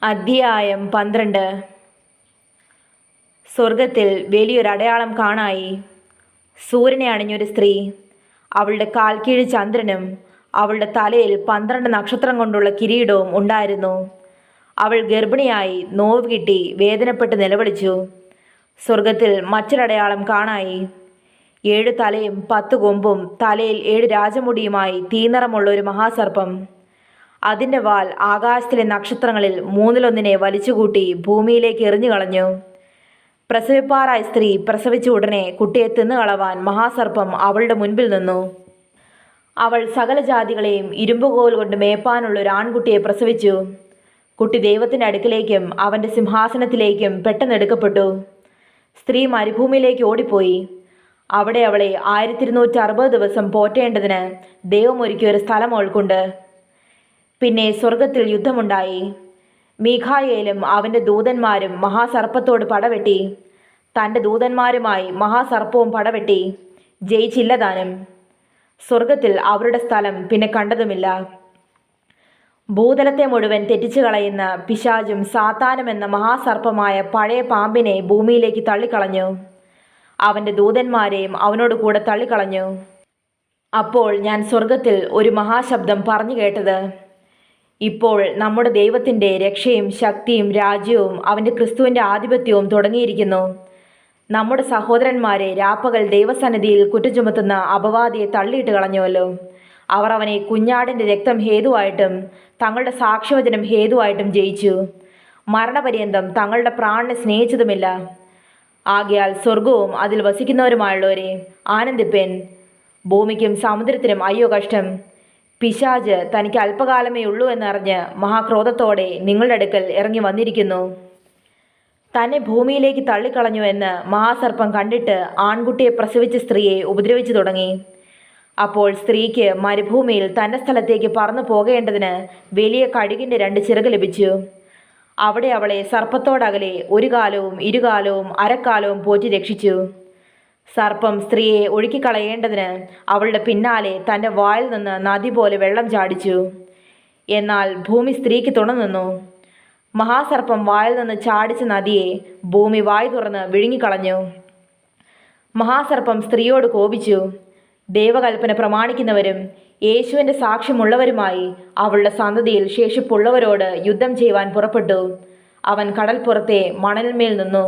അധ്യായം 12. സ്വർഗത്തിൽ വലിയൊരടയാളം കാണായി. സൂര്യനെ അണിഞ്ഞൊരു സ്ത്രീ, അവളുടെ കാൽക്കീഴ് ചന്ദ്രനും അവളുടെ തലയിൽ 12 നക്ഷത്രം കൊണ്ടുള്ള കിരീടവും ഉണ്ടായിരുന്നു. അവൾ ഗർഭിണിയായി നോവ് കിട്ടി വേദനപ്പെട്ട് നിലവിളിച്ചു. സ്വർഗത്തിൽ മറ്റൊരടയാളം കാണായി. 7 തലയും 10 കൊമ്പും തലയിൽ 7 രാജമുടിയുമായി തീനിറമുള്ള ഒരു മഹാസർപ്പം. അതിൻ്റെ വാൽ ആകാശത്തിലെ നക്ഷത്രങ്ങളിൽ 1/3 വലിച്ചുകൂട്ടി ഭൂമിയിലേക്ക് എറിഞ്ഞു കളഞ്ഞു. പ്രസവിപ്പാറായ സ്ത്രീ പ്രസവിച്ച ഉടനെ കുട്ടിയെ തിന്നുകളവാൻ മഹാസർപ്പം അവളുടെ മുൻപിൽ നിന്നു. അവൾ സകല ജാതികളെയും ഇരുമ്പുകോൽ കൊണ്ട് മേപ്പാനുള്ള ഒരു ആൺകുട്ടിയെ പ്രസവിച്ചു. കുട്ടി ദൈവത്തിൻ്റെ അടുക്കിലേക്കും അവൻ്റെ സിംഹാസനത്തിലേക്കും പെട്ടെന്ന് എടുക്കപ്പെട്ടു. സ്ത്രീ മരുഭൂമിയിലേക്ക് ഓടിപ്പോയി. അവിടെ അവളെ 1260 ദിവസം പോറ്റേണ്ടതിന് ദൈവം ഒരുക്കിയ ഒരു സ്ഥലം അവൾക്കുണ്ട്. പിന്നെ സ്വർഗത്തിൽ യുദ്ധമുണ്ടായി. മീഖായേലും അവൻ്റെ ദൂതന്മാരും മഹാസർപ്പത്തോട് പടവെട്ടി. തൻ്റെ ദൂതന്മാരുമായി മഹാസർപ്പവും പടവെട്ടി, ജയിച്ചില്ല താനും. സ്വർഗത്തിൽ അവരുടെ സ്ഥലം പിന്നെ കണ്ടതുമില്ല. ഭൂതലത്തെ മുഴുവൻ തെറ്റിച്ചു കളയുന്ന പിശാചും സാത്താനും എന്ന മഹാസർപ്പമായ പഴയ പാമ്പിനെ ഭൂമിയിലേക്ക് തള്ളിക്കളഞ്ഞു. അവൻ്റെ ദൂതന്മാരെയും അവനോട് കൂടെ തള്ളിക്കളഞ്ഞു. അപ്പോൾ ഞാൻ സ്വർഗത്തിൽ ഒരു മഹാശബ്ദം പറഞ്ഞു കേട്ടത്: ഇപ്പോൾ നമ്മുടെ ദൈവത്തിൻ്റെ രക്ഷയും ശക്തിയും രാജ്യവും അവൻ്റെ ക്രിസ്തുവിൻ്റെ ആധിപത്യവും തുടങ്ങിയിരിക്കുന്നു. നമ്മുടെ സഹോദരന്മാരെ രാപ്പകൽ ദൈവസന്നിധിയിൽ കുറ്റം ചുമത്തുന്ന അപവാദിയെ തള്ളിയിട്ട് കളഞ്ഞുവല്ലോ. അവർ അവനെ കുഞ്ഞാടിൻ്റെ രക്തം ഹേതുവായിട്ടും തങ്ങളുടെ സാക്ഷ്യവചനം ഹേതുവായിട്ടും ജയിച്ചു. മരണപര്യന്തം തങ്ങളുടെ പ്രാണനെ സ്നേഹിച്ചതുമില്ല. ആകയാൽ സ്വർഗവും അതിൽ വസിക്കുന്നവരുമായുള്ളവരെ ആനന്ദിപ്പേൻ. ഭൂമിക്കും സമുദ്രത്തിനും അയ്യോ കഷ്ടം! പിശാച് തനിക്ക് അല്പകാലമേ ഉള്ളൂ എന്നറിഞ്ഞ് മഹാക്രോധത്തോടെ നിങ്ങളുടെ അടുക്കൽ ഇറങ്ങി വന്നിരിക്കുന്നു. തന്നെ ഭൂമിയിലേക്ക് തള്ളിക്കളഞ്ഞു എന്ന് മഹാസർപ്പം കണ്ടിട്ട് ആൺകുട്ടിയെ പ്രസവിച്ച സ്ത്രീയെ ഉപദ്രവിച്ചു തുടങ്ങി. അപ്പോൾ സ്ത്രീക്ക് മരുഭൂമിയിൽ തൻ്റെ സ്ഥലത്തേക്ക് പറന്നു പോകേണ്ടതിന് വലിയ കഴുകിൻ്റെ 2 ചിറക് ലഭിച്ചു. അവിടെ അവളെ സർപ്പത്തോടകലെ 1 കാലവും 2 കാലവും അരക്കാലവും പോറ്റി രക്ഷിച്ചു. സർപ്പം സ്ത്രീയെ ഒഴുക്കിക്കളയേണ്ടതിന് അവളുടെ പിന്നാലെ തൻ്റെ വായിൽ നിന്ന് നദി പോലെ വെള്ളം ചാടിച്ചു. എന്നാൽ ഭൂമി സ്ത്രീക്ക് തുണ നിന്നു. മഹാസർപ്പം വായിൽ നിന്ന് ചാടിച്ച നദിയെ ഭൂമി വായ് തുറന്ന് വിഴുങ്ങിക്കളഞ്ഞു. മഹാസർപ്പം സ്ത്രീയോട് കോപിച്ചു. ദൈവകൽപ്പന പ്രമാണിക്കുന്നവരും യേശുവിൻ്റെ സാക്ഷ്യമുള്ളവരുമായി അവളുടെ സന്തതിയിൽ ശേഷിപ്പുള്ളവരോട് യുദ്ധം ചെയ്യുവാൻ പുറപ്പെട്ടു. അവൻ കടൽപ്പുറത്തെ മണൽമേൽ നിന്നു.